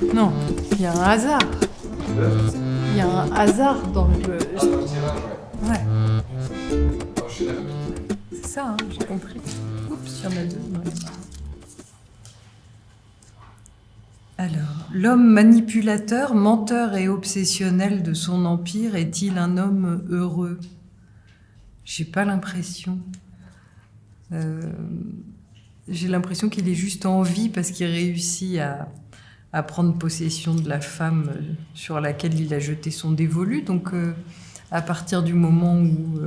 Non, il y a un hasard. Il y a un hasard dans le jeu. Ah, dans le tirage, ouais. Ouais, Non, je suis d'accord. c'est ça, hein, j'ai compris. Oups, il y en a deux. Ouais. Alors, l'homme manipulateur, menteur et obsessionnel de son empire est-il un homme heureux? J'ai pas l'impression. J'ai l'impression qu'il est juste en vie parce qu'il réussit à prendre possession de la femme sur laquelle il a jeté son dévolu. Donc, à partir du moment où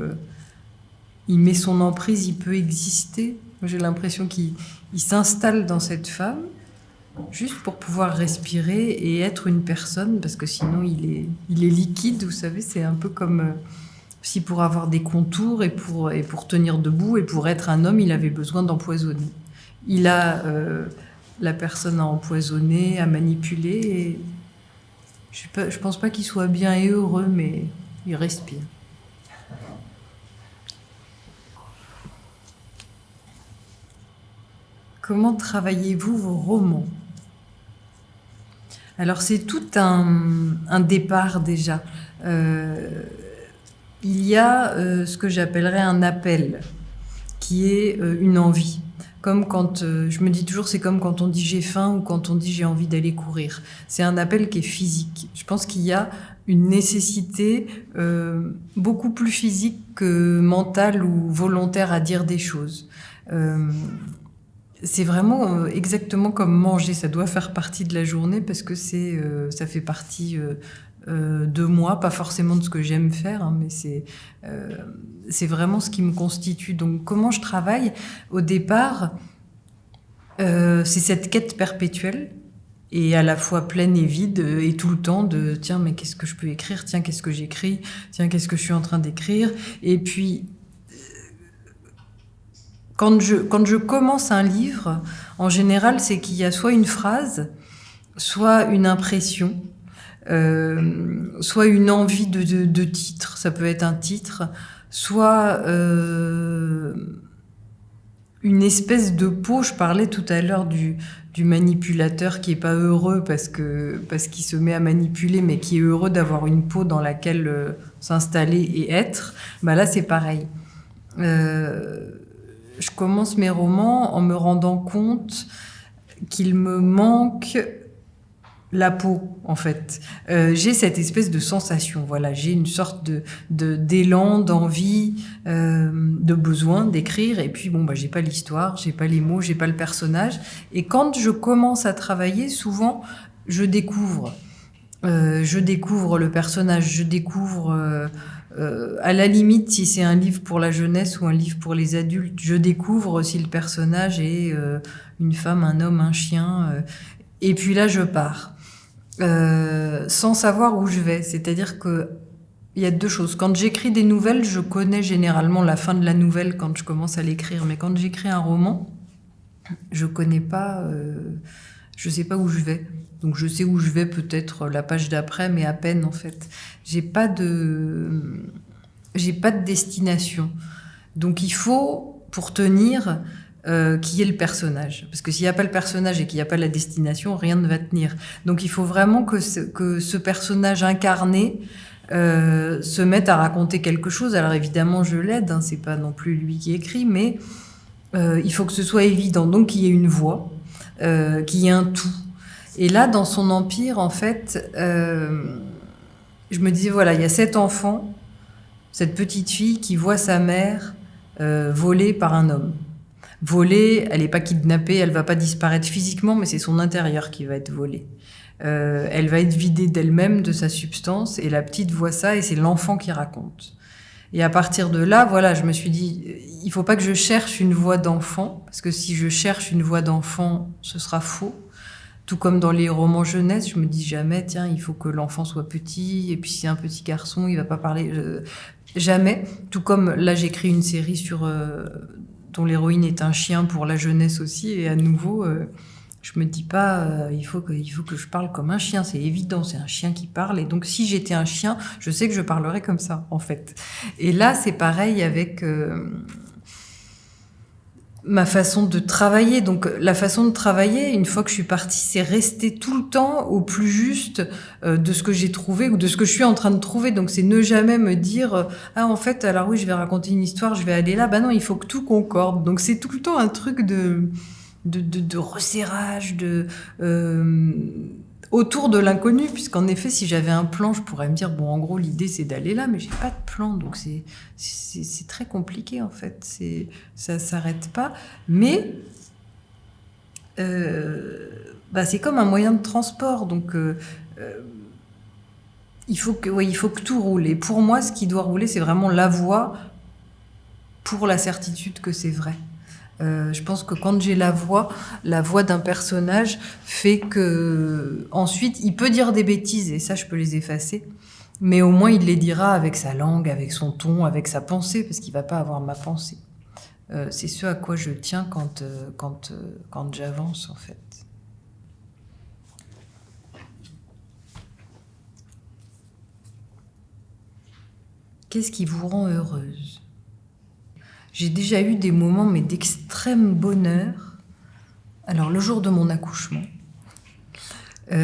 il met son emprise, il peut exister. Moi, j'ai l'impression qu'il s'installe dans cette femme juste pour pouvoir respirer et être une personne, parce que sinon il est liquide, vous savez, c'est un peu comme si pour avoir des contours et pour tenir debout et pour être un homme, il avait besoin d'empoisonner. Il a la personne à empoisonner, à manipuler, et je pense pas qu'il soit bien et heureux, mais il respire. Comment travaillez-vous vos romans ? Alors c'est tout un départ déjà. Il y a ce que j'appellerais un appel, qui est une envie. Comme quand, je me dis toujours, c'est comme quand on dit j'ai faim ou quand on dit j'ai envie d'aller courir. C'est un appel qui est physique. Je pense qu'il y a une nécessité beaucoup plus physique que mentale ou volontaire à dire des choses. C'est vraiment exactement comme manger, ça doit faire partie de la journée parce que ça fait partie de moi, pas forcément de ce que j'aime faire, hein, mais c'est vraiment ce qui me constitue. Donc comment je travaille? Au départ, c'est cette quête perpétuelle et à la fois pleine et vide et tout le temps de tiens mais qu'est-ce que je peux écrire, tiens qu'est-ce que j'écris, tiens qu'est-ce que je suis en train d'écrire, et puis quand je commence un livre, en général, c'est qu'il y a soit une phrase, soit une impression, soit une envie de titre, ça peut être un titre, soit une espèce de peau. Je parlais tout à l'heure du manipulateur qui est pas heureux parce qu'il se met à manipuler, mais qui est heureux d'avoir une peau dans laquelle s'installer et être. Bah là, c'est pareil. Je commence mes romans en me rendant compte qu'il me manque la peau, en fait. J'ai cette espèce de sensation, voilà, j'ai une sorte d'élan, d'envie, de besoin d'écrire, et puis bon, bah, j'ai pas l'histoire, j'ai pas les mots, j'ai pas le personnage, et quand je commence à travailler, souvent, je découvre le personnage, je découvre... à la limite, si c'est un livre pour la jeunesse ou un livre pour les adultes, je découvre si le personnage est une femme, un homme, un chien. Et puis là, je pars. Sans savoir où je vais. C'est-à-dire que il y a deux choses. Quand j'écris des nouvelles, je connais généralement la fin de la nouvelle quand je commence à l'écrire. Mais quand j'écris un roman, je connais pas... je sais pas où je vais. Donc je sais où je vais peut-être la page d'après, mais à peine en fait. J'ai pas de destination. Donc il faut, pour tenir, qu'il y ait le personnage. Parce que s'il n'y a pas le personnage et qu'il n'y a pas la destination, rien ne va tenir. Donc il faut vraiment que ce personnage incarné se mette à raconter quelque chose. Alors évidemment, je l'aide, hein, c'est pas non plus lui qui écrit, mais il faut que ce soit évident. Donc qu'il y ait une voix, qu'il y ait un tout. Et là, dans son empire, en fait, je me disais, voilà, il y a cet enfant, cette petite fille qui voit sa mère volée par un homme. Volée, elle n'est pas kidnappée, elle va pas disparaître physiquement, mais c'est son intérieur qui va être volé. Elle va être vidée d'elle-même, de sa substance, et la petite voit ça, et c'est l'enfant qui raconte. Et à partir de là, voilà, je me suis dit, il faut pas que je cherche une voix d'enfant, parce que si je cherche une voix d'enfant, ce sera faux. Tout comme dans les romans jeunesse, je me dis jamais, tiens, il faut que l'enfant soit petit, et puis si c'est un petit garçon, il va pas parler... Jamais. Tout comme là, j'écris une série dont l'héroïne est un chien pour la jeunesse aussi, et à nouveau, je me dis pas, il faut que je parle comme un chien, c'est évident, c'est un chien qui parle, et donc si j'étais un chien, je sais que je parlerais comme ça, en fait. Et là, c'est pareil avec... ma façon de travailler. Donc la façon de travailler, une fois que je suis partie, c'est rester tout le temps au plus juste de ce que j'ai trouvé ou de ce que je suis en train de trouver. Donc c'est ne jamais me dire ah en fait alors oui je vais raconter une histoire, je vais aller là. Bah non, il faut que tout concorde. Donc c'est tout le temps un truc de resserrage, autour de l'inconnu, puisqu'en effet, si j'avais un plan, je pourrais me dire, bon, en gros, l'idée, c'est d'aller là, mais j'ai pas de plan, donc c'est très compliqué, en fait. Ça s'arrête pas. Mais c'est comme un moyen de transport, donc il faut que tout roule. Et pour moi, ce qui doit rouler, c'est vraiment la voix pour la certitude que c'est vrai. Je pense que quand j'ai la voix d'un personnage fait que ensuite il peut dire des bêtises et ça je peux les effacer, mais au moins il les dira avec sa langue, avec son ton, avec sa pensée, parce qu'il va pas avoir ma pensée. C'est ce à quoi je tiens quand j'avance en fait. Qu'est-ce qui vous rend heureuse ? J'ai déjà eu des moments mais d'extrême bonheur. Alors le jour de mon accouchement, et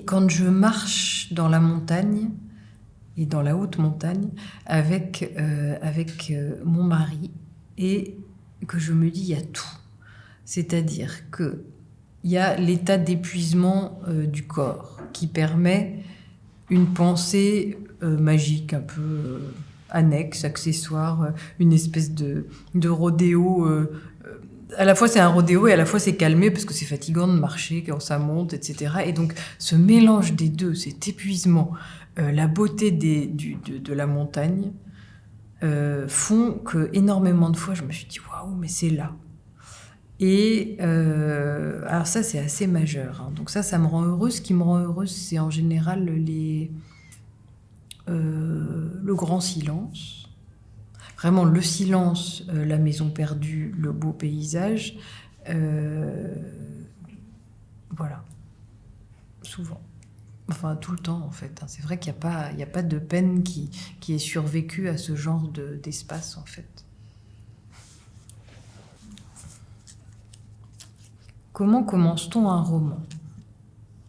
quand je marche dans la montagne et dans la haute montagne avec mon mari et que je me dis il y a tout. C'est-à-dire que il y a l'état d'épuisement du corps qui permet une pensée magique un peu annexe, accessoire, une espèce de rodéo. À la fois c'est un rodéo et à la fois c'est calmé parce que c'est fatigant de marcher quand ça monte, etc. Et donc ce mélange des deux, cet épuisement, la beauté de la montagne font que énormément de fois je me suis dit waouh, mais c'est là. Et alors ça c'est assez majeur, hein. Donc ça me rend heureuse. Ce qui me rend heureuse, c'est en général le grand silence, vraiment le silence, la maison perdue, le beau paysage, voilà, souvent, enfin tout le temps en fait, hein. C'est vrai qu'il n'y a pas de peine qui ait survécu à ce genre d'espace en fait. Comment commence-t-on un roman ?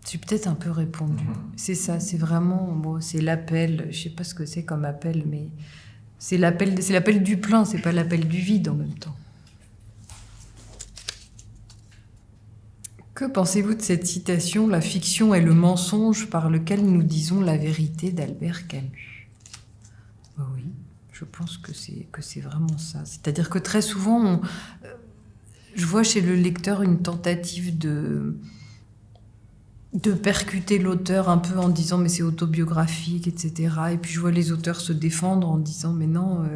J'ai peut-être un peu répondu. C'est ça, c'est vraiment... Bon, c'est l'appel, je sais pas ce que c'est comme appel, mais c'est l'appel du plein, c'est pas l'appel du vide en même temps. Que pensez-vous de cette citation « La fiction est le mensonge par lequel nous disons la vérité » d'Albert Camus ? Oui, je pense que c'est vraiment ça. C'est-à-dire que très souvent, je vois chez le lecteur une tentative de percuter l'auteur un peu en disant mais c'est autobiographique, etc. Et puis je vois les auteurs se défendre en disant mais non,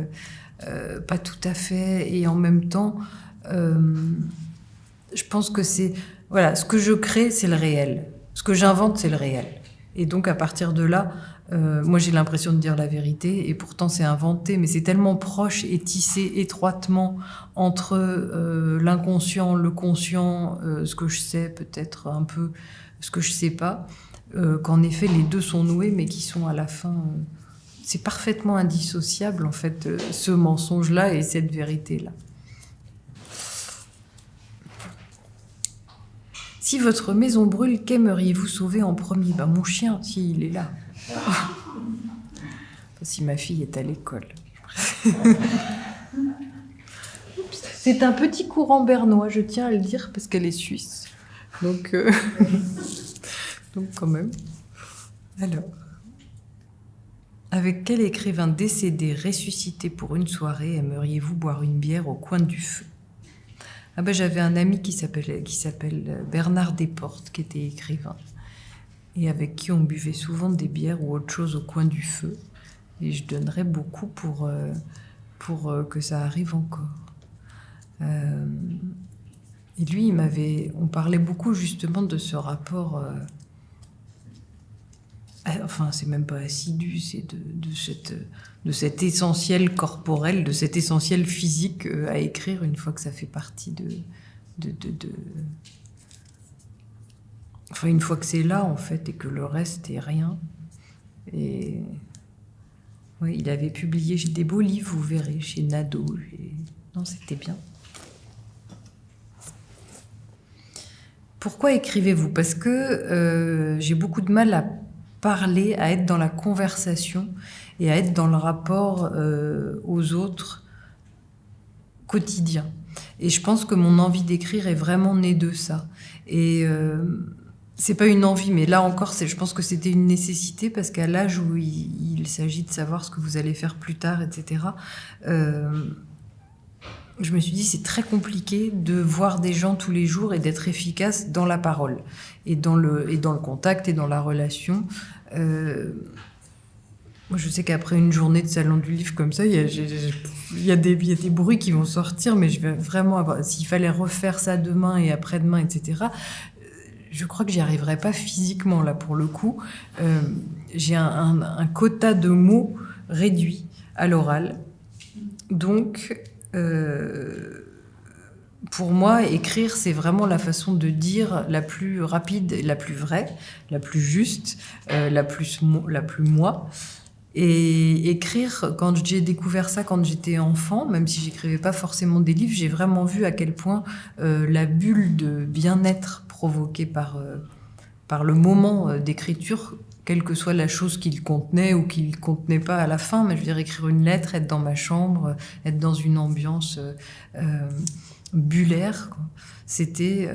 pas tout à fait. Et en même temps, je pense que c'est... Voilà, ce que je crée, c'est le réel. Ce que j'invente, c'est le réel. Et donc à partir de là, moi j'ai l'impression de dire la vérité et pourtant c'est inventé, mais c'est tellement proche et tissé étroitement entre l'inconscient, le conscient, ce que je sais peut-être un peu, ce que je sais pas, qu'en effet les deux sont noués mais qui sont à la fin... c'est parfaitement indissociable en fait, ce mensonge-là et cette vérité-là. Si votre maison brûle, qu'aimeriez-vous sauver en premier ? Ben, mon chien, s'il est là. Si ma fille est à l'école. C'est un petit courant bernois, je tiens à le dire, parce qu'elle est suisse. Donc quand même. Alors, avec quel écrivain décédé, ressuscité pour une soirée, aimeriez-vous boire une bière au coin du feu ? Ah ben, j'avais un ami qui s'appelle Bernard Desportes, qui était écrivain, et avec qui on buvait souvent des bières ou autre chose au coin du feu. Et je donnerais beaucoup pour que ça arrive encore. Et lui, on parlait beaucoup justement de ce rapport... enfin, c'est même pas assidu, c'est de cet essentiel corporel, de cet essentiel physique à écrire une fois que ça fait partie enfin, une fois que c'est là, en fait, et que le reste est rien. Et oui, il avait publié des beaux livres, vous verrez, chez Nadeau. Non, c'était bien. Pourquoi écrivez-vous ? Parce que j'ai beaucoup de mal à parler, à être dans la conversation et à être dans le rapport aux autres quotidien. Et je pense que mon envie d'écrire est vraiment née de ça. Et c'est pas une envie, mais là encore, je pense que c'était une nécessité parce qu'à l'âge où il s'agit de savoir ce que vous allez faire plus tard, etc., je me suis dit c'est très compliqué de voir des gens tous les jours et d'être efficace dans la parole et dans le contact et dans la relation. Moi, je sais qu'après une journée de salon du livre comme ça, il y a des bruits qui vont sortir, mais je vais vraiment avoir... S'il fallait refaire ça demain et après-demain, etc., je crois que j'y arriverais pas physiquement, là, pour le coup. J'ai un quota de mots réduit à l'oral. Donc, pour moi, écrire, c'est vraiment la façon de dire la plus rapide, la plus vraie, la plus juste, la plus moi. Et écrire, quand j'ai découvert ça quand j'étais enfant, même si j'écrivais pas forcément des livres, j'ai vraiment vu à quel point la bulle de bien-être provoquée par le moment d'écriture, quelle que soit la chose qu'il contenait ou qu'il contenait pas à la fin, mais je veux dire écrire une lettre, être dans ma chambre, être dans une ambiance bullaire, quoi. C'était,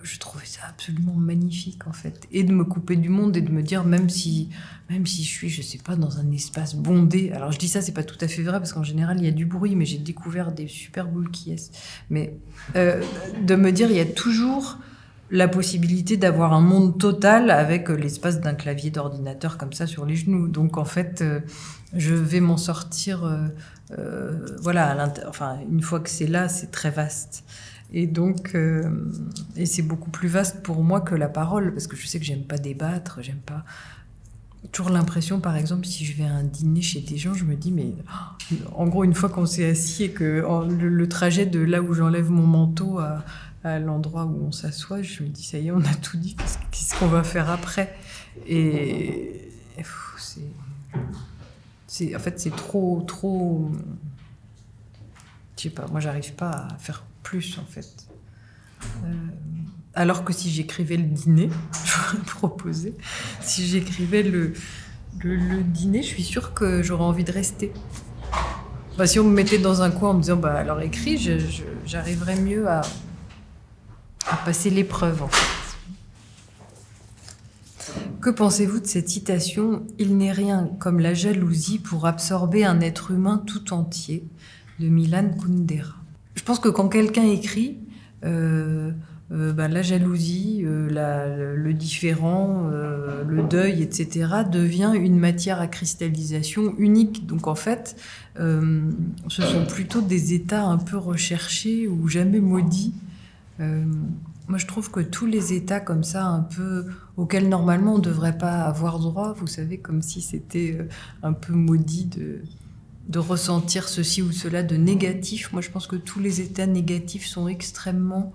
je trouvais ça absolument magnifique en fait, et de me couper du monde et de me dire même si je suis, je sais pas, dans un espace bondé. Alors je dis ça, c'est pas tout à fait vrai parce qu'en général il y a du bruit, mais j'ai découvert des super boules qui est. Mais de me dire il y a toujours la possibilité d'avoir un monde total avec l'espace d'un clavier d'ordinateur comme ça sur les genoux. Donc en fait, je vais m'en sortir. Voilà, enfin une fois que c'est là, c'est très vaste. Et donc, et c'est beaucoup plus vaste pour moi que la parole, parce que je sais que j'aime pas débattre, j'aime pas. Toujours l'impression, par exemple, si je vais à un dîner chez des gens, je me dis, mais en gros, une fois qu'on s'est assis et que le trajet de là où j'enlève mon manteau à l'endroit où on s'assoit, je me dis, ça y est, on a tout dit, qu'est-ce qu'on va faire après ? Et en fait, c'est trop. Je sais pas, moi, j'arrive pas à faire plus, en fait. Alors que si j'écrivais le dîner, j'aurais proposé, si j'écrivais le dîner, je suis sûre que j'aurais envie de rester. Bah, si on me mettait dans un coin en me disant, bah, alors écris, j'arriverais mieux à passer l'épreuve, en fait. Que pensez-vous de cette citation « Il n'est rien comme la jalousie pour absorber un être humain tout entier » de Milan Kundera. Je pense que quand quelqu'un écrit, la jalousie, le différent, le deuil, etc., devient une matière à cristallisation unique. Donc en fait, ce sont plutôt des états un peu recherchés ou jamais maudits. Moi, je trouve que tous les états comme ça, un peu auxquels normalement on ne devrait pas avoir droit, vous savez, comme si c'était un peu maudit de ressentir ceci ou cela de négatif. Moi, je pense que tous les états négatifs sont extrêmement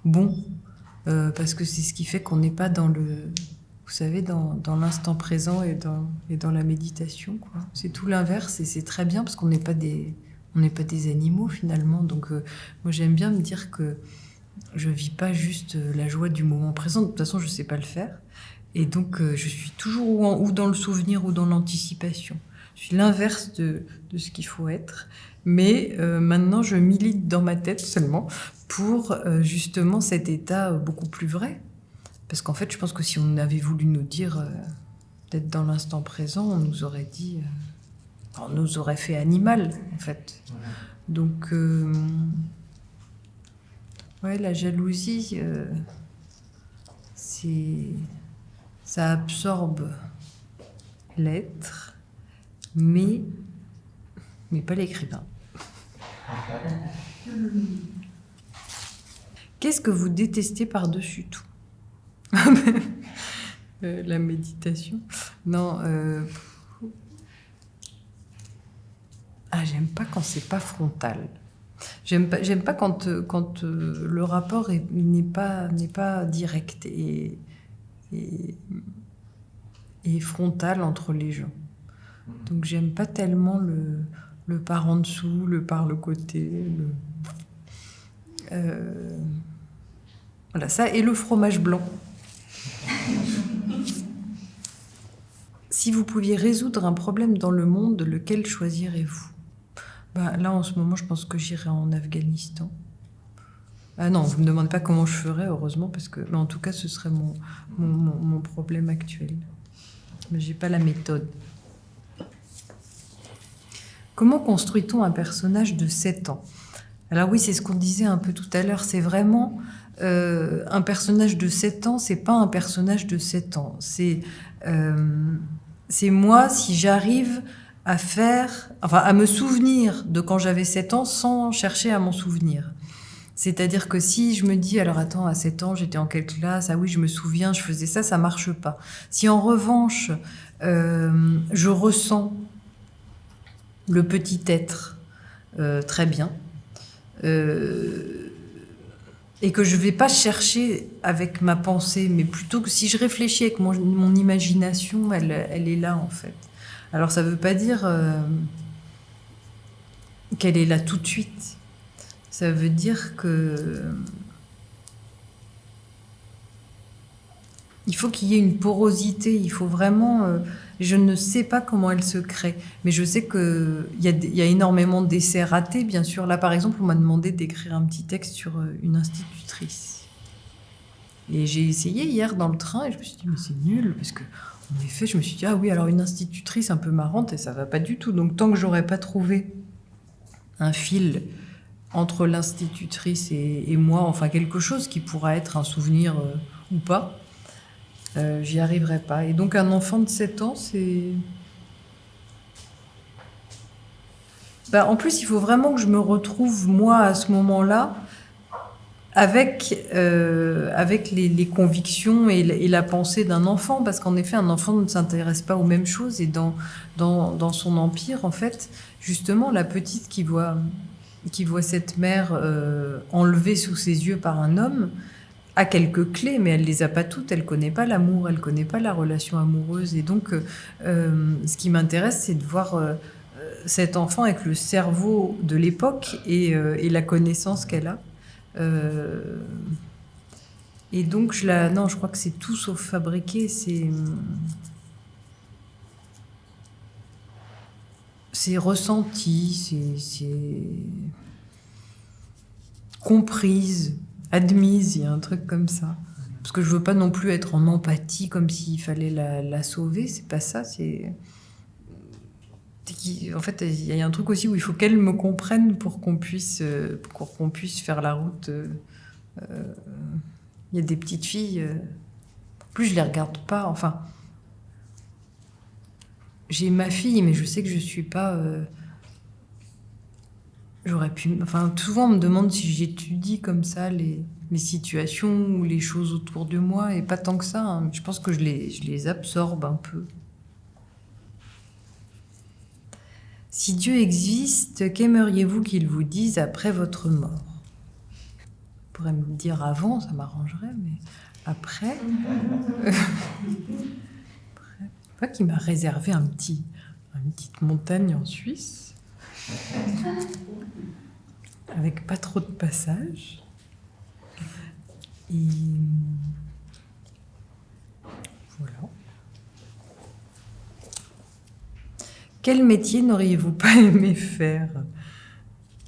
bons, parce que c'est ce qui fait qu'on n'est pas dans vous savez, dans l'instant présent et dans la méditation, quoi. C'est tout l'inverse et c'est très bien parce qu'on n'est pas des animaux finalement. Donc, moi, j'aime bien me dire que je vis pas juste la joie du moment présent. De toute façon, je sais pas le faire. Et donc, je suis toujours ou dans le souvenir ou dans l'anticipation. Je suis l'inverse de ce qu'il faut être. Mais maintenant, je milite dans ma tête seulement pour justement cet état beaucoup plus vrai. Parce qu'en fait, je pense que si on avait voulu nous dire d'être dans l'instant présent, on nous aurait dit... on nous aurait fait animal, en fait. Donc... ouais, la jalousie, ça absorbe l'être, mais pas l'écrivain. Qu'est-ce que vous détestez par-dessus tout ? La méditation. Non. J'aime pas quand c'est pas frontal. J'aime pas quand le rapport n'est pas direct et frontal entre les gens. Donc j'aime pas tellement le par en dessous, le par le côté. Voilà, ça et le fromage blanc. Si vous pouviez résoudre un problème dans le monde, lequel choisirez-vous ? Là, en ce moment, je pense que j'irai en Afghanistan. Ah non, vous ne me demandez pas comment je ferais, heureusement, mais en tout cas, ce serait mon problème actuel. Mais je n'ai pas la méthode. Comment construit-on un personnage de 7 ans ? Alors oui, c'est ce qu'on disait un peu tout à l'heure. C'est vraiment un personnage de 7 ans, c'est pas un personnage de 7 ans. C'est moi, si j'arrive à me souvenir de quand j'avais 7 ans sans chercher à m'en souvenir. C'est-à-dire que si je me dis, alors attends, à 7 ans, j'étais en quelle classe ? Ah oui, je me souviens, je faisais ça, ça marche pas. Si en revanche, je ressens le petit être très bien, et que je vais pas chercher avec ma pensée, mais plutôt que si je réfléchis avec mon imagination, elle est là en fait. Alors ça veut pas dire qu'elle est là tout de suite. Ça veut dire que il faut qu'il y ait une porosité, il faut vraiment... je ne sais pas comment elle se crée, mais je sais qu'il y a énormément d'essais ratés, bien sûr. Là, par exemple, on m'a demandé d'écrire un petit texte sur une institutrice. Et j'ai essayé hier dans le train, et je me suis dit, mais c'est nul, parce que, en effet, je me suis dit, ah oui, alors une institutrice un peu marrante, et ça va pas du tout. Donc, tant que j'aurais pas trouvé un fil entre l'institutrice et moi, enfin quelque chose qui pourra être un souvenir ou pas, j'y arriverai pas. Et donc un enfant de 7 ans, c'est... en plus, il faut vraiment que je me retrouve, moi, à ce moment-là, avec les convictions et la pensée d'un enfant, parce qu'en effet, un enfant ne s'intéresse pas aux mêmes choses, et dans son empire, en fait, justement, la petite qui voit cette mère enlevée sous ses yeux par un homme a quelques clés, mais elle les a pas toutes. Elle connaît pas l'amour, elle connaît pas la relation amoureuse. Et donc, ce qui m'intéresse, c'est de voir cet enfant avec le cerveau de l'époque et la connaissance qu'elle a. Et donc, non, je crois que c'est tout sauf fabriqué. C'est ressenti, c'est comprise, admise, il y a un truc comme ça. Parce que je veux pas non plus être en empathie comme s'il fallait la sauver, c'est pas ça, en fait, il y a un truc aussi où il faut qu'elle me comprenne pour qu'on puisse faire la route. Il y a des petites filles, en plus je les regarde pas, enfin... J'ai ma fille, mais je sais que je suis pas... J'aurais pu... Enfin, souvent, on me demande si j'étudie comme ça les situations ou les choses autour de moi, et pas tant que ça. Hein. Je pense que je les absorbe un peu. Si Dieu existe, qu'aimeriez-vous qu'il vous dise après votre mort ? Vous pourrez me dire avant, ça m'arrangerait, mais après... Pas qu'il m'a réservé une petite montagne en Suisse, avec pas trop de passages. Et voilà. Quel métier n'auriez-vous pas aimé faire ?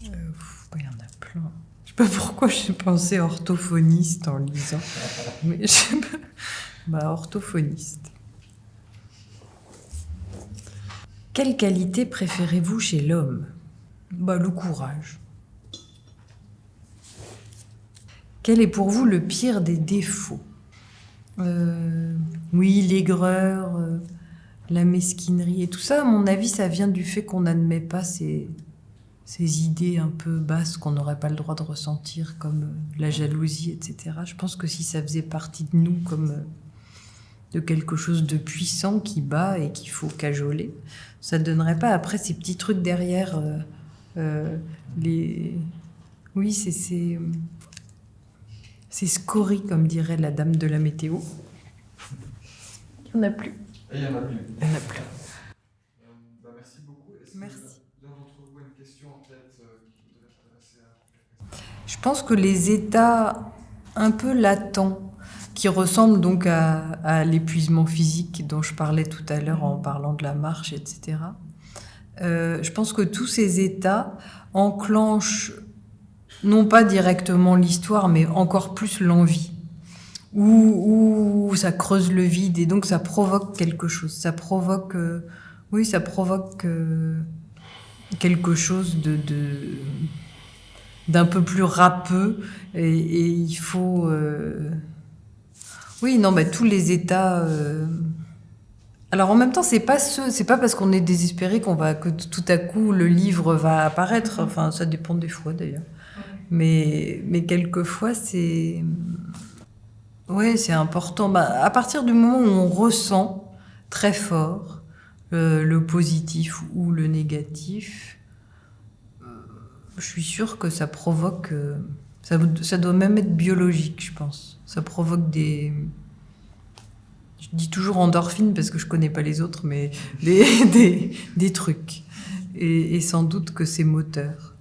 Il y en a plein. Je sais pas pourquoi j'ai pensé orthophoniste en lisant. Mais je sais pas. Orthophoniste. Quelle qualité préférez-vous chez l'homme ? Le courage. Quel est pour vous le pire des défauts ? Oui, l'aigreur, la mesquinerie et tout ça, à mon avis, ça vient du fait qu'on n'admet pas ces idées un peu basses qu'on n'aurait pas le droit de ressentir, comme la jalousie, etc. Je pense que si ça faisait partie de nous comme de quelque chose de puissant qui bat et qu'il faut cajoler, ça ne donnerait pas après ces petits trucs derrière. Oui, c'est scories, comme dirait la dame de la météo. Il n'y en a plus. Et il n'y en a plus. Il n'y en a plus. Merci beaucoup. Merci. Je pense que les états un peu latents, qui ressemblent donc à l'épuisement physique dont je parlais tout à l'heure en parlant de la marche, etc. Je pense que tous ces états enclenchent non pas directement l'histoire, mais encore plus l'envie, où ça creuse le vide et donc ça provoque quelque chose. Ça provoque, ça provoque quelque chose d'un peu plus râpeux et il faut tous les états alors en même temps c'est pas parce qu'on est désespéré que tout à coup le livre va apparaître, enfin ça dépend des fois d'ailleurs, mais quelquefois c'est important, à partir du moment où on ressent très fort le positif ou le négatif, je suis sûre que ça provoque... ça doit même être biologique, je pense. Ça provoque des... Je dis toujours endorphines parce que je connais pas les autres, mais des trucs. Et sans doute que c'est moteur.